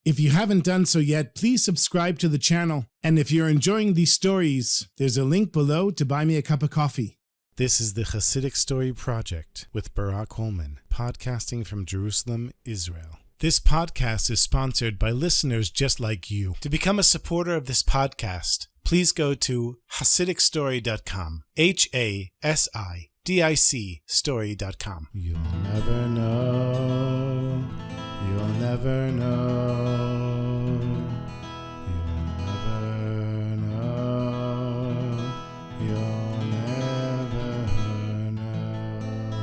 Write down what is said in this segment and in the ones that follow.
If you haven't done so yet, please subscribe to the channel. And if you're enjoying these stories, there's a link below to buy me a cup of coffee. This is the Chassidic Story Project with Barak Hullman, podcasting from Jerusalem, Israel. This podcast is sponsored by listeners just like you. To become a supporter of this podcast, please go to HassidicStory.com. HASIDIC story.com. You'll never know. You'll never know. You'll never know. You'll never know.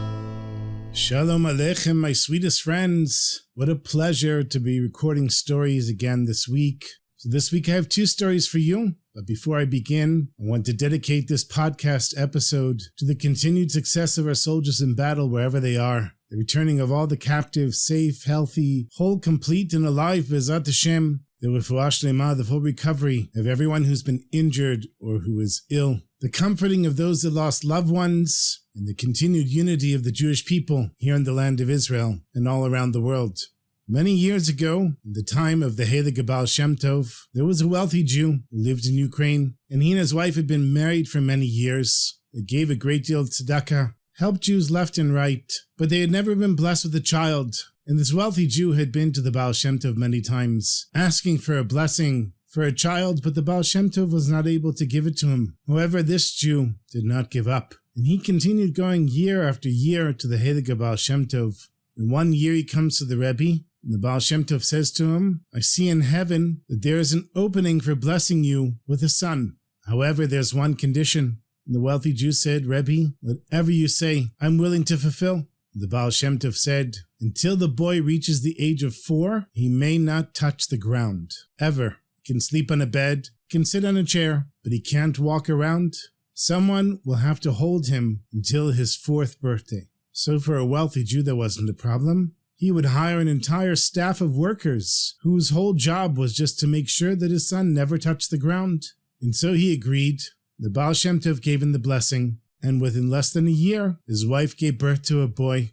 Shalom Aleichem, my sweetest friends. What a pleasure to be recording stories again this week. So this week I have two stories for you. But before I begin, I want to dedicate this podcast episode to the continued success of our soldiers in battle wherever they are. The returning of all the captives safe, healthy, whole, complete, and alive, B'ezrat Hashem. The refuah shlema, the full recovery of everyone who's been injured or who is ill. The comforting of those that lost loved ones, and the continued unity of the Jewish people here in the land of Israel and all around the world. Many years ago, in the time of the Baal Shem Tov, there was a wealthy Jew who lived in Ukraine, and he and his wife had been married for many years. They gave a great deal of tzedakah, helped Jews left and right, but they had never been blessed with a child. And this wealthy Jew had been to the Baal Shem Tov many times, asking for a blessing for a child, but the Baal Shem Tov was not able to give it to him. However, this Jew did not give up, and he continued going year after year to the Baal Shem Tov. And one year he comes to the Rebbe, and the Baal Shem Tov says to him, I see in heaven that there is an opening for blessing you with a son. However, there's one condition. And the wealthy Jew said, Rebbe, whatever you say, I'm willing to fulfill. The Baal Shem Tov said, until the boy reaches the age of 4, he may not touch the ground, ever. He can sleep on a bed, can sit on a chair, but he can't walk around. Someone will have to hold him until his 4th birthday. So for a wealthy Jew, that wasn't a problem. He would hire an entire staff of workers whose whole job was just to make sure that his son never touched the ground. And so he agreed. The Baal Shem Tov gave him the blessing, and within less than a year, his wife gave birth to a boy.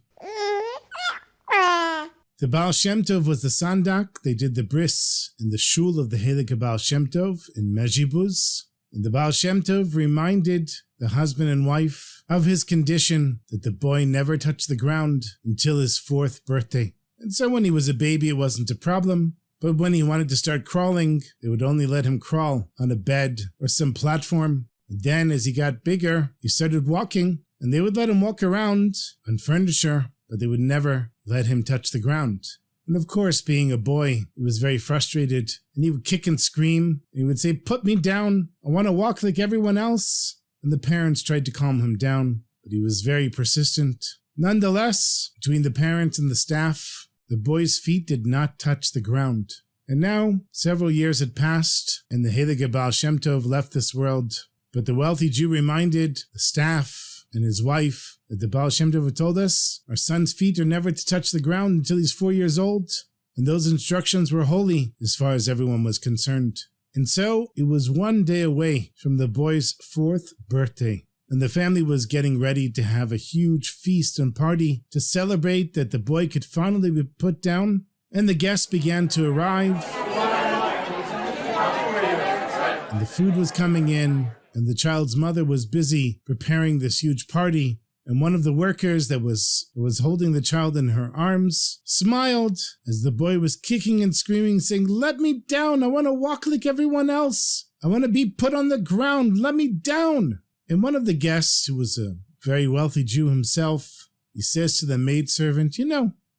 The Baal Shem Tov was the sandak. They did the bris in the shul of the Baal Shem Tov in Mezhibuz. And the Baal Shem Tov reminded the husband and wife of his condition that the boy never touched the ground until his 4th birthday. And so when he was a baby, it wasn't a problem. But when he wanted to start crawling, they would only let him crawl on a bed or some platform. And then as he got bigger, he started walking, and they would let him walk around on furniture, but they would never let him touch the ground. And of course, being a boy, he was very frustrated, and he would kick and scream, and he would say, put me down, I want to walk like everyone else. And the parents tried to calm him down, but he was very persistent. Nonetheless, between the parents and the staff, the boy's feet did not touch the ground. And now, several years had passed, and the Baal Shem Tov left this world. But the wealthy Jew reminded the staff and his wife that the Baal Shem Tov had told us, our son's feet are never to touch the ground until he's 4 years old. And those instructions were holy as far as everyone was concerned. And so, it was one day away from the boy's 4th birthday. And the family was getting ready to have a huge feast and party to celebrate that the boy could finally be put down. And the guests began to arrive. And the food was coming in. And the child's mother was busy preparing this huge party. And one of the workers that was holding the child in her arms smiled as the boy was kicking and screaming, saying, let me down. I want to walk like everyone else. I want to be put on the ground. Let me down. And one of the guests, who was a very wealthy Jew himself, he says to the maidservant,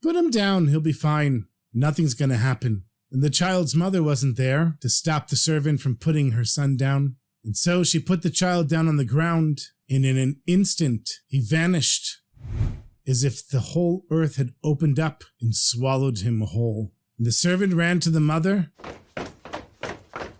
put him down. He'll be fine. Nothing's going to happen. And the child's mother wasn't there to stop the servant from putting her son down. And so she put the child down on the ground, and in an instant, he vanished, as if the whole earth had opened up and swallowed him whole. And the servant ran to the mother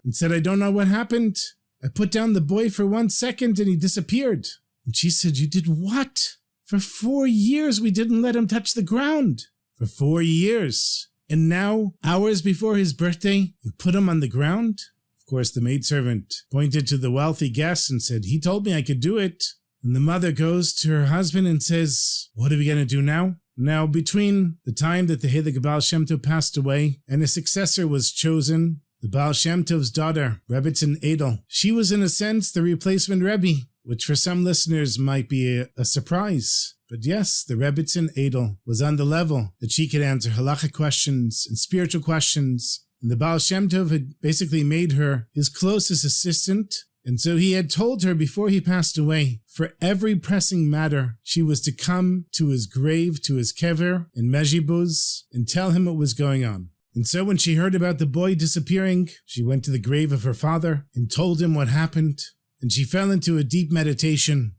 and said, I don't know what happened. I put down the boy for 1 second and he disappeared. And she said, you did what? For 4 years we didn't let him touch the ground. For 4 years. And now, hours before his birthday, you put him on the ground? Of course, the maidservant pointed to the wealthy guest and said, he told me I could do it. And the mother goes to her husband and says, what are we going to do now? Now, between the time that the Heilig Baal Shem Tov passed away and a successor was chosen, the Baal Shem Tov's daughter, Rebbetzin Edel, she was in a sense the replacement Rebbe, which for some listeners might be a surprise. But yes, the Rebbetzin Edel was on the level that she could answer halachic questions and spiritual questions. And the Baal Shem Tov had basically made her his closest assistant. And so he had told her before he passed away, for every pressing matter, she was to come to his grave, to his kever in Mezhibuz, and tell him what was going on. And so when she heard about the boy disappearing, she went to the grave of her father and told him what happened. And she fell into a deep meditation.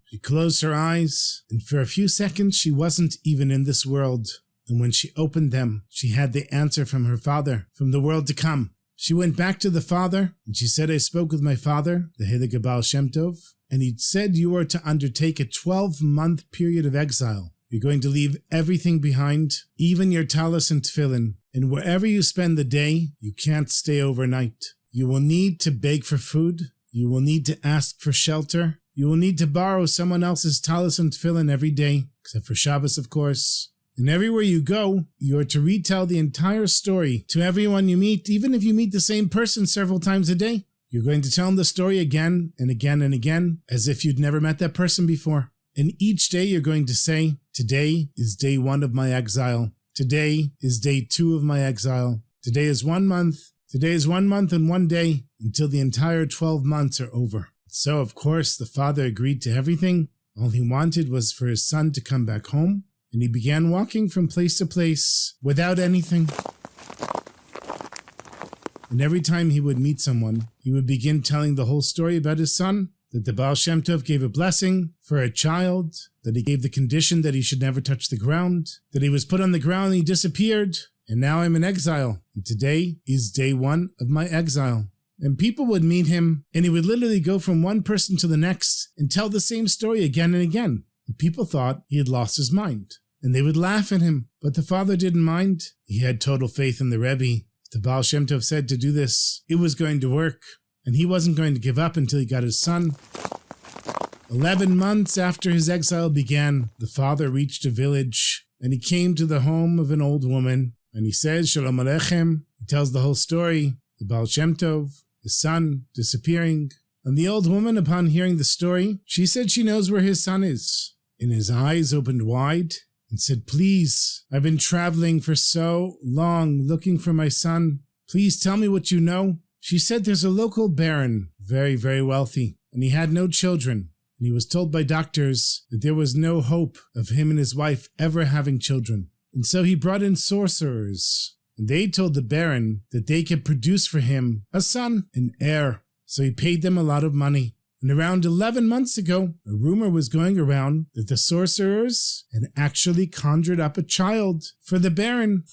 She closed her eyes, and for a few seconds she wasn't even in this world. And when she opened them, she had the answer from her father, from the world to come. She went back to the father, and she said, I spoke with my father, the Heilig Baal Shem Tov, and he said you are to undertake a 12-month period of exile. You're going to leave everything behind, even your talis and tefillin, and wherever you spend the day, you can't stay overnight. You will need to beg for food. You will need to ask for shelter. You will need to borrow someone else's talis and tefillin every day, except for Shabbos, of course. And everywhere you go, you are to retell the entire story to everyone you meet, even if you meet the same person several times a day. You're going to tell them the story again and again and again, as if you'd never met that person before. And each day you're going to say, today is day 1 of my exile. Today is day 2 of my exile. Today is 1 month. Today is 1 month and 1 day until the entire 12 months are over. So, of course, the father agreed to everything. All he wanted was for his son to come back home. And he began walking from place to place without anything. And every time he would meet someone, he would begin telling the whole story about his son, that the Baal Shem Tov gave a blessing for a child, that he gave the condition that he should never touch the ground, that he was put on the ground and he disappeared, and now I'm in exile, and today is day 1 of my exile. And people would meet him, and he would literally go from one person to the next and tell the same story again and again. And people thought he had lost his mind. And they would laugh at him, but the father didn't mind. He had total faith in the Rebbe. If the Baal Shem Tov said to do this, it was going to work, and he wasn't going to give up until he got his son. 11 months after his exile began, the father reached a village, and he came to the home of an old woman, and he says, Shalom Aleichem. He tells the whole story, the Baal Shem Tov, his son disappearing. And the old woman, upon hearing the story, she said she knows where his son is. And his eyes opened wide, and said, please, I've been traveling for so long looking for my son. Please tell me what you know. She said there's a local baron, very, very wealthy, and he had no children. And he was told by doctors that there was no hope of him and his wife ever having children. And so he brought in sorcerers. And they told the baron that they could produce for him a son, an heir. So he paid them a lot of money. And around 11 months ago, a rumor was going around that the sorcerers had actually conjured up a child for the baron.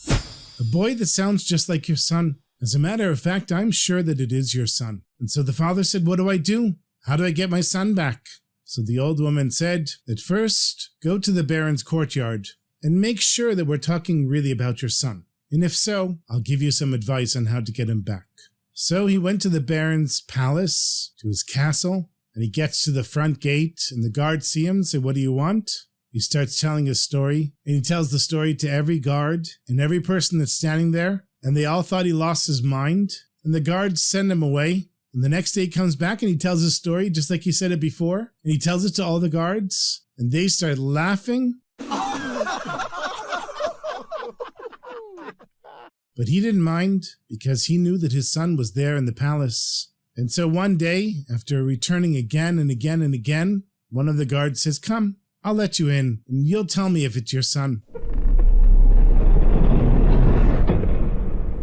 A boy that sounds just like your son. As a matter of fact, I'm sure that it is your son. And so the father said, what do I do? How do I get my son back? So the old woman said that first, go to the baron's courtyard and make sure that we're talking really about your son. And if so, I'll give you some advice on how to get him back. So he went to the baron's palace, to his castle, and he gets to the front gate, and the guards see him and say, what do you want? He starts telling his story, and he tells the story to every guard and every person that's standing there, and they all thought he lost his mind, and the guards send him away. And the next day he comes back and he tells his story just like he said it before, and he tells it to all the guards, and they start laughing. But he didn't mind, because he knew that his son was there in the palace. And so one day, after returning again and again and again, one of the guards says, come, I'll let you in, and you'll tell me if it's your son.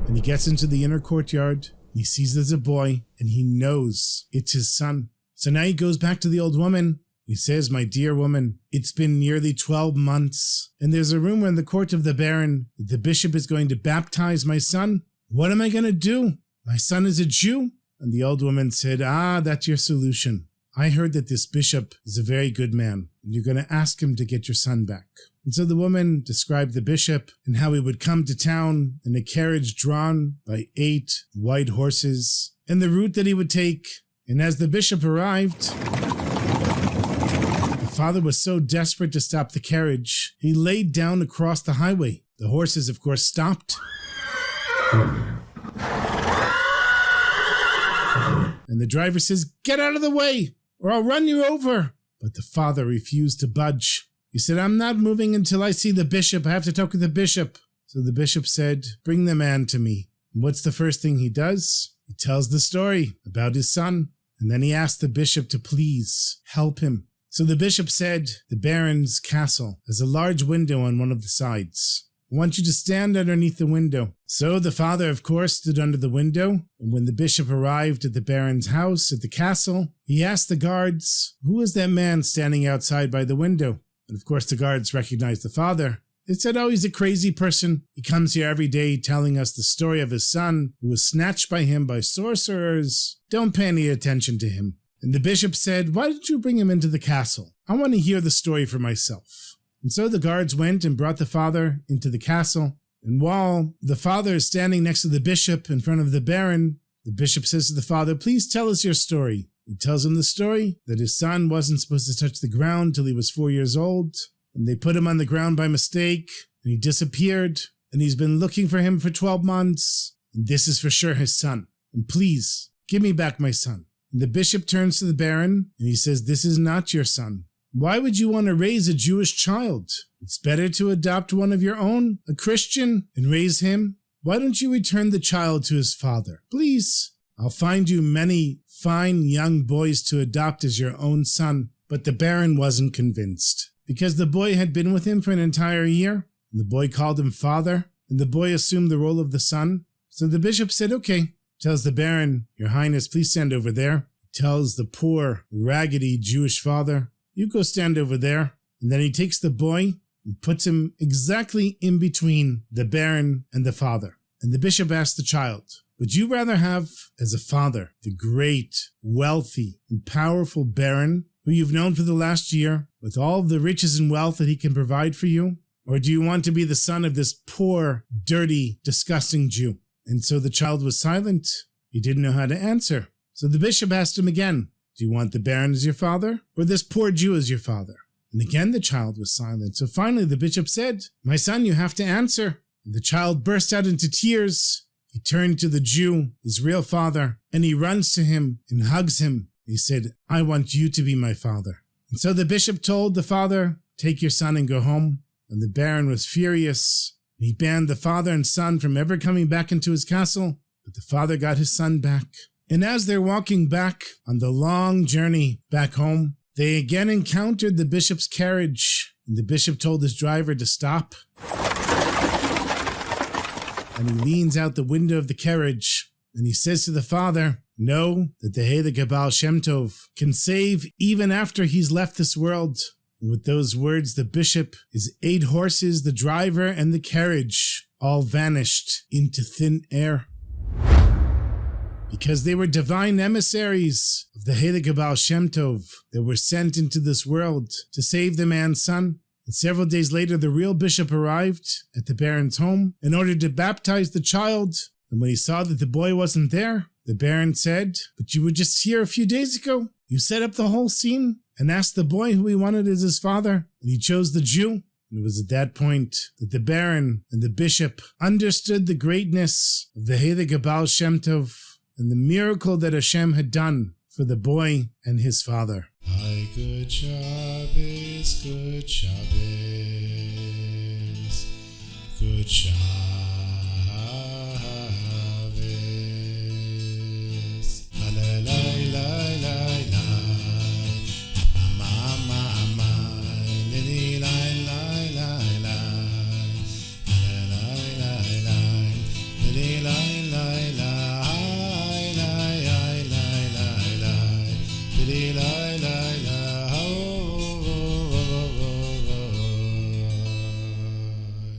And he gets into the inner courtyard, he sees there's a boy, and he knows it's his son. So now he goes back to the old woman. He says, my dear woman, it's been nearly 12 months, and there's a rumor in the court of the baron that the bishop is going to baptize my son. What am I going to do? My son is a Jew. And the old woman said, that's your solution. I heard that this bishop is a very good man, and you're going to ask him to get your son back. And so the woman described the bishop and how he would come to town in a carriage drawn by 8 white horses, and the route that he would take. And as the bishop arrived, the father was so desperate to stop the carriage, he laid down across the highway. The horses, of course, stopped. And the driver says, "Get out of the way, or I'll run you over." But the father refused to budge. He said, "I'm not moving until I see the bishop. I have to talk to the bishop." So the bishop said, "Bring the man to me." And what's the first thing he does? He tells the story about his son. And then he asked the bishop to please help him. So the bishop said, "The baron's castle has a large window on one of the sides. I want you to stand underneath the window." So the father, of course, stood under the window, and when the bishop arrived at the baron's house at the castle, he asked the guards, "Who is that man standing outside by the window?" And of course the guards recognized the father. They said, "Oh, he's a crazy person. He comes here every day telling us the story of his son who was snatched by him by sorcerers. Don't pay any attention to him." And the bishop said, "Why don't you bring him into the castle? I want to hear the story for myself." And so the guards went and brought the father into the castle. And while the father is standing next to the bishop in front of the baron, the bishop says to the father, "Please tell us your story." He tells him the story that his son wasn't supposed to touch the ground till he was 4 years old. And they put him on the ground by mistake, and he disappeared. And he's been looking for him for 12 months. And this is for sure his son. And please, give me back my son. And the bishop turns to the baron, and he says, "This is not your son. Why would you want to raise a Jewish child? It's better to adopt one of your own, a Christian, and raise him. Why don't you return the child to his father? Please, I'll find you many fine young boys to adopt as your own son." But the baron wasn't convinced, because the boy had been with him for an entire year, and the boy called him father, and the boy assumed the role of the son. So the bishop said, "Okay." Tells the baron, "Your Highness, please stand over there." He tells the poor, raggedy Jewish father, "You go stand over there." And then he takes the boy and puts him exactly in between the baron and the father. And the bishop asked the child, "Would you rather have as a father the great, wealthy, and powerful baron who you've known for the last year, with all of the riches and wealth that he can provide for you? Or do you want to be the son of this poor, dirty, disgusting Jew?" And so the child was silent. He didn't know how to answer. So the bishop asked him again, "Do you want the baron as your father, or this poor Jew as your father?" And again the child was silent. So finally the bishop said, "My son, you have to answer." And the child burst out into tears. He turned to the Jew, his real father, and he runs to him and hugs him. He said, "I want you to be my father." And so the bishop told the father, "Take your son and go home." And the baron was furious. He banned the father and son from ever coming back into his castle, but the father got his son back. And as they're walking back on the long journey back home, they again encountered the bishop's carriage, and the bishop told his driver to stop. And he leans out the window of the carriage, and he says to the father, "Know that the Heilige Baal Shem Tov can save even after he's left this world." And with those words, the bishop, his 8 horses, the driver, and the carriage all vanished into thin air. Because they were divine emissaries of the Heilige Baal Shem Tov that were sent into this world to save the man's son. And several days later, the real bishop arrived at the baron's home in order to baptize the child. And when he saw that the boy wasn't there, the baron said, "But you were just here a few days ago. You set up the whole scene and asked the boy who he wanted as his father, and he chose the Jew." And it was at that point that the baron and the bishop understood the greatness of the Heilige Baal Shem Tov and the miracle that Hashem had done for the boy and his father. Hi, good Shabbos, good Shabbos, good Shabbos.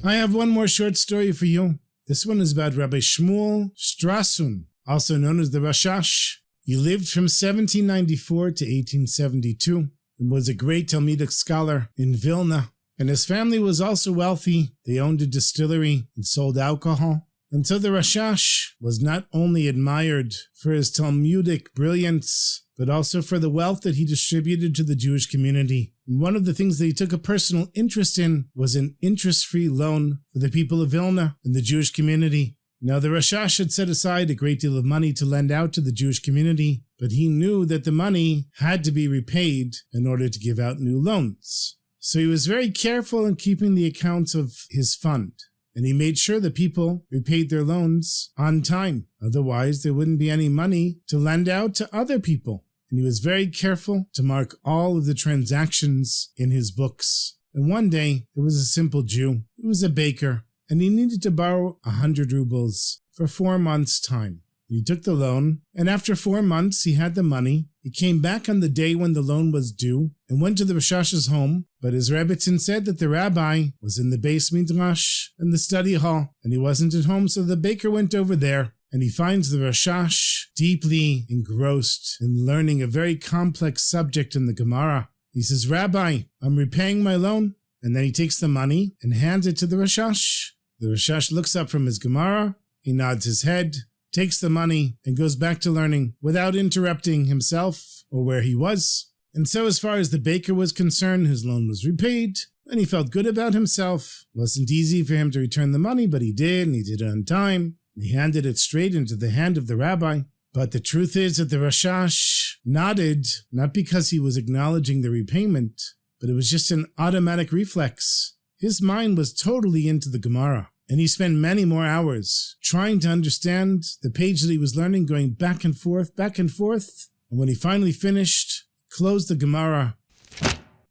I have one more short story for you. This one is about Rabbi Shmuel Strassun, also known as the Rashash. He lived from 1794 to 1872 and was a great Talmudic scholar in Vilna. And his family was also wealthy. They owned a distillery and sold alcohol. And so the Rashash was not only admired for his Talmudic brilliance, but also for the wealth that he distributed to the Jewish community. And one of the things that he took a personal interest in was an interest-free loan for the people of Vilna and the Jewish community. Now, the Rashash had set aside a great deal of money to lend out to the Jewish community, but he knew that the money had to be repaid in order to give out new loans. So he was very careful in keeping the accounts of his fund, and he made sure that people repaid their loans on time. Otherwise, there wouldn't be any money to lend out to other people. And he was very careful to mark all of the transactions in his books. And one day, there was a simple Jew. He was a baker, and he needed to borrow 100 rubles for 4 months' time. He took the loan, and after 4 months, he had the money. He came back on the day when the loan was due and went to the Rashash's home, but his Rebbitzin said that the rabbi was in the base midrash in the study hall, and he wasn't at home, so the baker went over there, and he finds the Rashash deeply engrossed in learning a very complex subject in the Gemara. He says, "Rabbi, I'm repaying my loan," and then he takes the money and hands it to the Rashash. The Rashash looks up from his Gemara, he nods his head, takes the money, and goes back to learning without interrupting himself or where he was. And so as far as the baker was concerned, his loan was repaid, and he felt good about himself. It wasn't easy for him to return the money, but he did, and he did it on time. And he handed it straight into the hand of the rabbi. But the truth is that the Rashash nodded, not because he was acknowledging the repayment, but it was just an automatic reflex. His mind was totally into the Gemara, and he spent many more hours trying to understand the page that he was learning, going back and forth, and when he finally finished, he closed the Gemara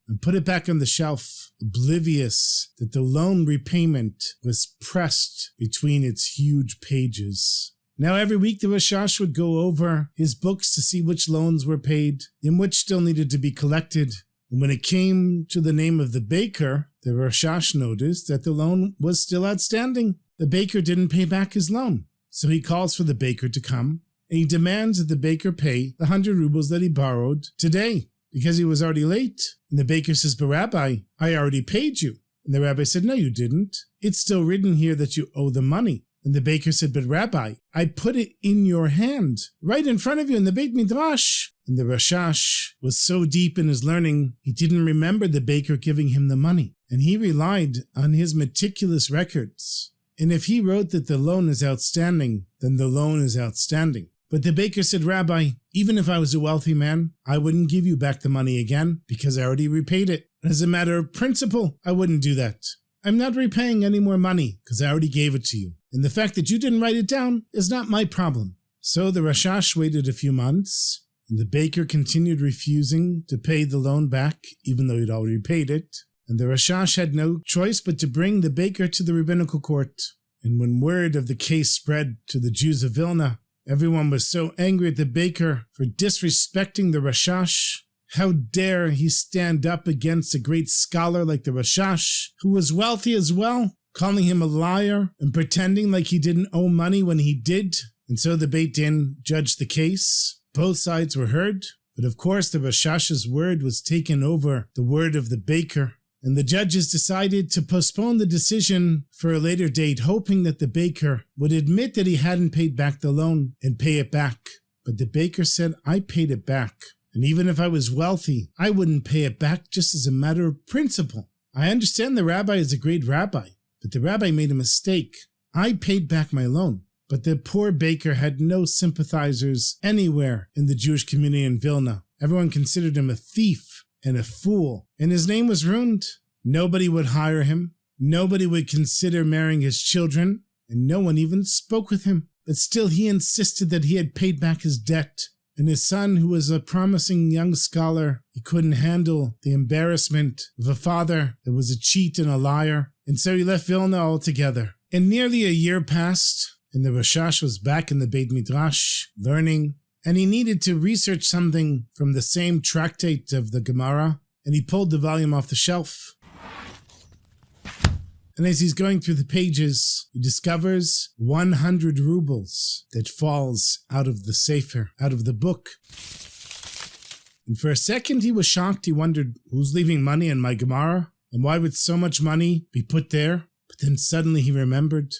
and put it back on the shelf, oblivious that the loan repayment was pressed between its huge pages. Now every week the Rashash would go over his books to see which loans were paid and which still needed to be collected. And when it came to the name of the baker, the Rashash noticed that the loan was still outstanding. The baker didn't pay back his loan. So he calls for the baker to come, and he demands that the baker pay the 100 rubles that he borrowed today, because he was already late. And the baker says, "But Rabbi, I already paid you." And the rabbi said, "No, you didn't. It's still written here that you owe the money." And the baker said, "But Rabbi, I put it in your hand, right in front of you in the Beit Midrash." And the Rashash was so deep in his learning, he didn't remember the baker giving him the money. And he relied on his meticulous records. And if he wrote that the loan is outstanding, then the loan is outstanding. But the baker said, "Rabbi, even if I was a wealthy man, I wouldn't give you back the money again because I already repaid it. As a matter of principle, I wouldn't do that. I'm not repaying any more money because I already gave it to you. And the fact that you didn't write it down is not my problem." So the Rashash waited a few months, and the baker continued refusing to pay the loan back, even though he'd already paid it. And the Rashash had no choice but to bring the baker to the rabbinical court. And when word of the case spread to the Jews of Vilna, everyone was so angry at the baker for disrespecting the Rashash. How dare he stand up against a great scholar like the Rashash, who was wealthy as well, calling him a liar and pretending like he didn't owe money when he did. And so the Beit Din judged the case. Both sides were heard, but of course the Rashash's word was taken over the word of the baker. And the judges decided to postpone the decision for a later date, hoping that the baker would admit that he hadn't paid back the loan and pay it back. But the baker said, "I paid it back. And even if I was wealthy, I wouldn't pay it back just as a matter of principle. I understand the rabbi is a great rabbi, but the rabbi made a mistake. I paid back my loan." But the poor baker had no sympathizers anywhere in the Jewish community in Vilna. Everyone considered him a thief and a fool, and his name was ruined. Nobody would hire him. Nobody would consider marrying his children, and no one even spoke with him. But still he insisted that he had paid back his debt. And his son, who was a promising young scholar, he couldn't handle the embarrassment of a father that was a cheat and a liar, and so he left Vilna altogether. And nearly a year passed, and the Rashash was back in the Beit Midrash, learning, and he needed to research something from the same tractate of the Gemara, and he pulled the volume off the shelf. And as he's going through the pages, he discovers 100 rubles that falls out of the sefer, out of the book. And for a second he was shocked. He wondered, who's leaving money in my Gemara? And why would so much money be put there? But then suddenly he remembered.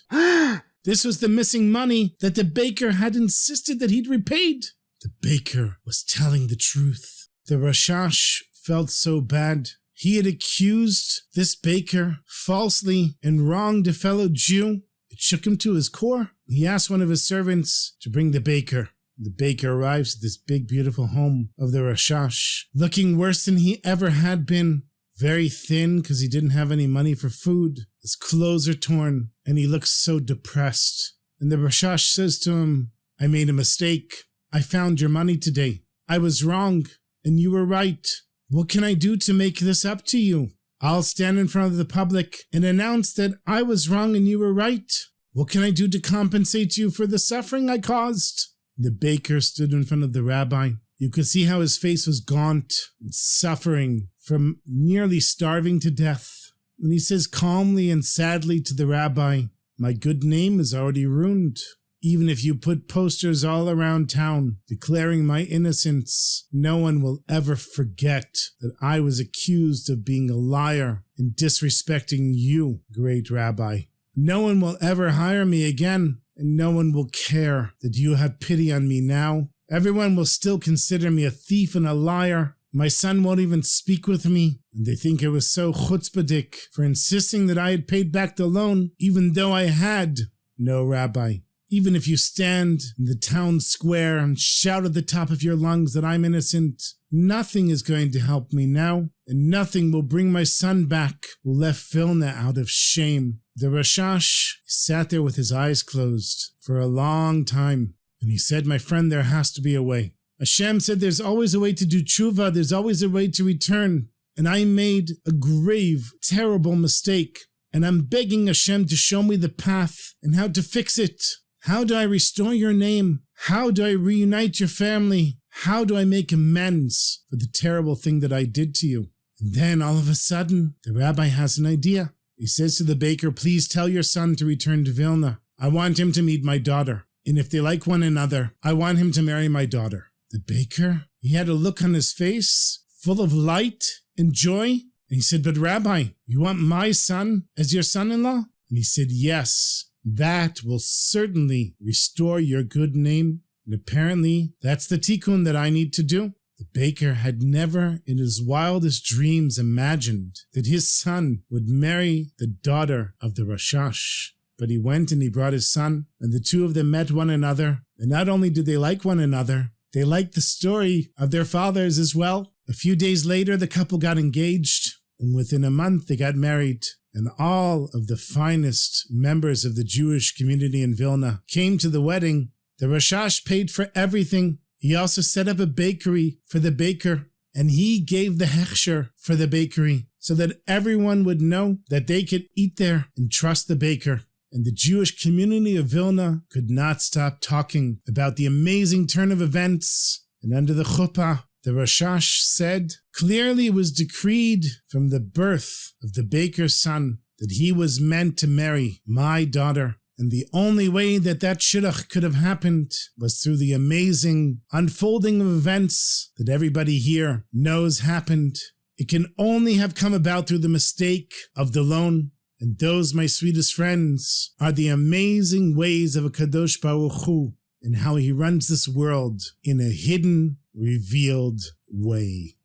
This was the missing money that the baker had insisted that he'd repaid. The baker was telling the truth. The Rashash felt so bad. he had accused this baker falsely and wronged a fellow Jew. It shook him to his core. He asked one of his servants to bring the baker. The baker arrives at this big, beautiful home of the Rashash, looking worse than he ever had been. Very thin because he didn't have any money for food. His clothes are torn and he looks so depressed. And the Rashash says to him, I made a mistake. I found your money today. I was wrong and you were right. What can I do to make this up to you? I'll stand in front of the public and announce that I was wrong and you were right. What can I do to compensate you for the suffering I caused? The baker stood in front of the rabbi. You could see how his face was gaunt and suffering from nearly starving to death. And he says calmly and sadly to the rabbi, my good name is already ruined. Even if you put posters all around town declaring my innocence, no one will ever forget that I was accused of being a liar and disrespecting you, great rabbi. No one will ever hire me again, and no one will care that you have pity on me now. Everyone will still consider me a thief and a liar. My son won't even speak with me, and they think I was so chutzpahdik for insisting that I had paid back the loan, even though I had. No, Rabbi. Even if you stand in the town square and shout at the top of your lungs that I'm innocent, nothing is going to help me now, and nothing will bring my son back who left Vilna out of shame. The Rashash sat there with his eyes closed for a long time, and he said, my friend, there has to be a way. Hashem said there's always a way to do tshuva, there's always a way to return, and I made a grave, terrible mistake, and I'm begging Hashem to show me the path and how to fix it. How do I restore your name? How do I reunite your family? How do I make amends for the terrible thing that I did to you? And then all of a sudden, the rabbi has an idea. He says to the baker, please tell your son to return to Vilna. I want him to meet my daughter. And if they like one another, I want him to marry my daughter. The baker, he had a look on his face full of light and joy. And he said, but Rabbi, you want my son as your son-in-law? And he said, yes. That will certainly restore your good name. And apparently, that's the tikkun that I need to do. The baker had never in his wildest dreams imagined that his son would marry the daughter of the Rashash. But he went and he brought his son, and the two of them met one another. And not only did they like one another, they liked the story of their fathers as well. A few days later, the couple got engaged, and within a month they got married. And all of the finest members of the Jewish community in Vilna came to the wedding. The Rashash paid for everything. He also set up a bakery for the baker, and he gave the hechsher for the bakery so that everyone would know that they could eat there and trust the baker. And the Jewish community of Vilna could not stop talking about the amazing turn of events. And under the chuppah, the Rashash said, clearly it was decreed from the birth of the baker's son that he was meant to marry my daughter. And the only way that shidduch could have happened was through the amazing unfolding of events that everybody here knows happened. It can only have come about through the mistake of the loan. And those, my sweetest friends, are the amazing ways of a Kadosh Baruch Hu and how he runs this world in a hidden, revealed way.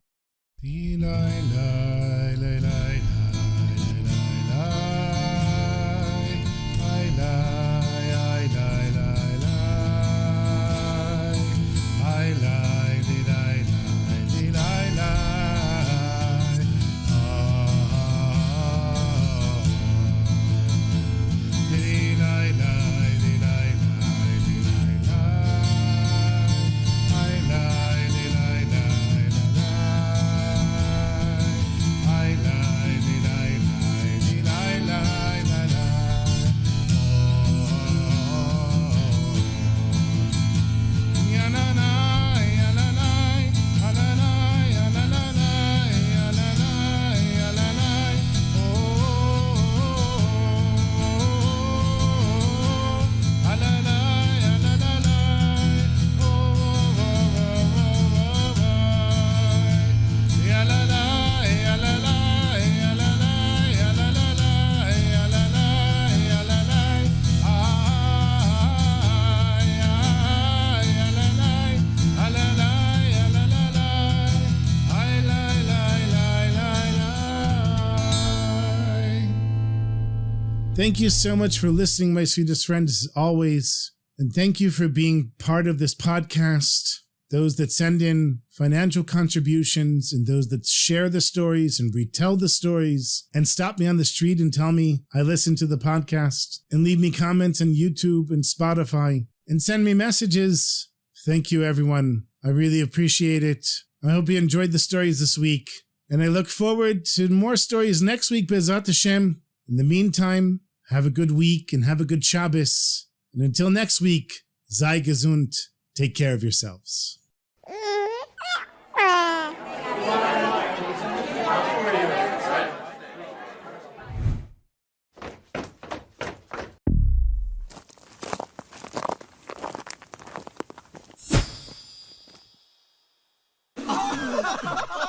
I Thank you so much for listening, my sweetest friends, as always. And thank you for being part of this podcast. Those that send in financial contributions and those that share the stories and retell the stories and stop me on the street and tell me I listen to the podcast and leave me comments on YouTube and Spotify and send me messages. Thank you, everyone. I really appreciate it. I hope you enjoyed the stories this week. And I look forward to more stories next week, B'ezrat Hashem. In the meantime, have a good week and have a good Shabbos. And until next week, sei gesund. Take care of yourselves. Ha ha ha!